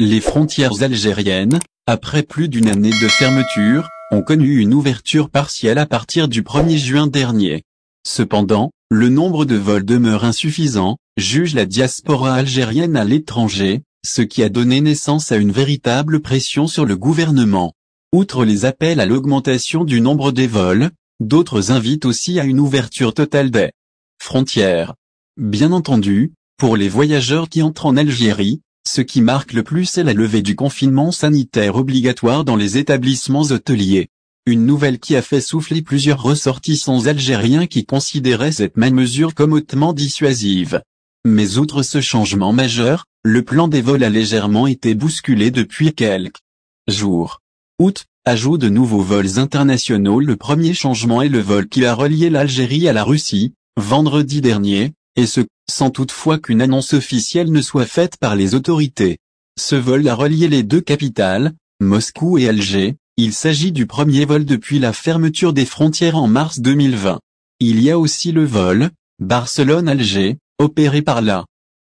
Les frontières algériennes, après plus d'une année de fermeture, ont connu une ouverture partielle à partir du 1er juin dernier. Cependant, le nombre de vols demeure insuffisant, juge la diaspora algérienne à l'étranger, ce qui a donné naissance à une véritable pression sur le gouvernement. Outre les appels à l'augmentation du nombre des vols, d'autres invitent aussi à une ouverture totale des frontières. Bien entendu, pour les voyageurs qui entrent en Algérie, ce qui marque le plus est la levée du confinement sanitaire obligatoire dans les établissements hôteliers. Une nouvelle qui a fait souffler plusieurs ressortissants algériens qui considéraient cette même mesure comme hautement dissuasive. Mais outre ce changement majeur, le plan des vols a légèrement été bousculé depuis quelques jours. Août, ajout de nouveaux vols internationaux. Le premier changement est le vol qui a relié l'Algérie à la Russie, vendredi dernier, et ce, sans toutefois qu'une annonce officielle ne soit faite par les autorités. Ce vol a relié les deux capitales, Moscou et Alger. Il s'agit du premier vol depuis la fermeture des frontières en mars 2020. Il y a aussi le vol, Barcelone-Alger, opéré par la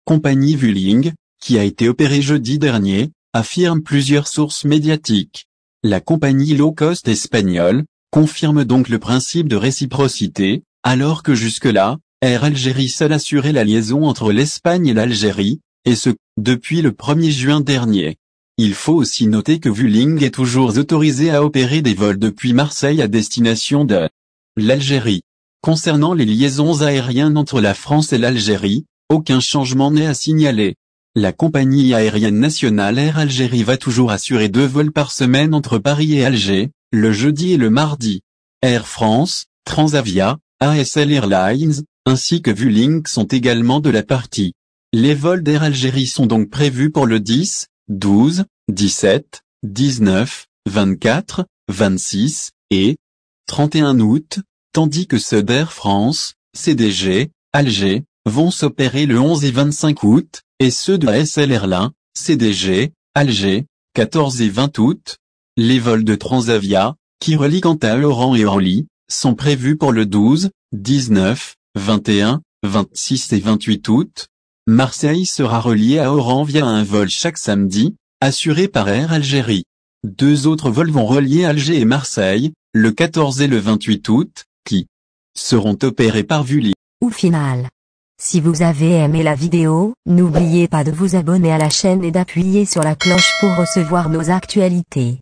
compagnie Vueling, qui a été opéré jeudi dernier, affirment plusieurs sources médiatiques. La compagnie low-cost espagnole confirme donc le principe de réciprocité, alors que jusque-là, Air Algérie seule assurait la liaison entre l'Espagne et l'Algérie, et ce, depuis le 1er juin dernier. Il faut aussi noter que Vueling est toujours autorisé à opérer des vols depuis Marseille à destination de l'Algérie. Concernant les liaisons aériennes entre la France et l'Algérie, aucun changement n'est à signaler. La compagnie aérienne nationale Air Algérie va toujours assurer 2 vols par semaine entre Paris et Alger, le jeudi et le mardi. Air France, Transavia, ASL Airlines, ainsi que Vueling sont également de la partie. Les vols d'Air Algérie sont donc prévus pour le 10, 12, 17, 19, 24, 26 et 31 août, tandis que ceux d'Air France, CDG, Alger, vont s'opérer le 11 et 25 août, et ceux de ASL Airlines, CDG, Alger, 14 et 20 août. Les vols de Transavia, qui relient quant à Oran et Orly, sont prévus pour le 12, 19, 21, 26 et 28 août. Marseille sera relié à Oran via un vol chaque samedi, assuré par Air Algérie. 2 autres vols vont relier Alger et Marseille, le 14 et le 28 août, qui seront opérés par Vueling. Au final, si vous avez aimé la vidéo, n'oubliez pas de vous abonner à la chaîne et d'appuyer sur la cloche pour recevoir nos actualités.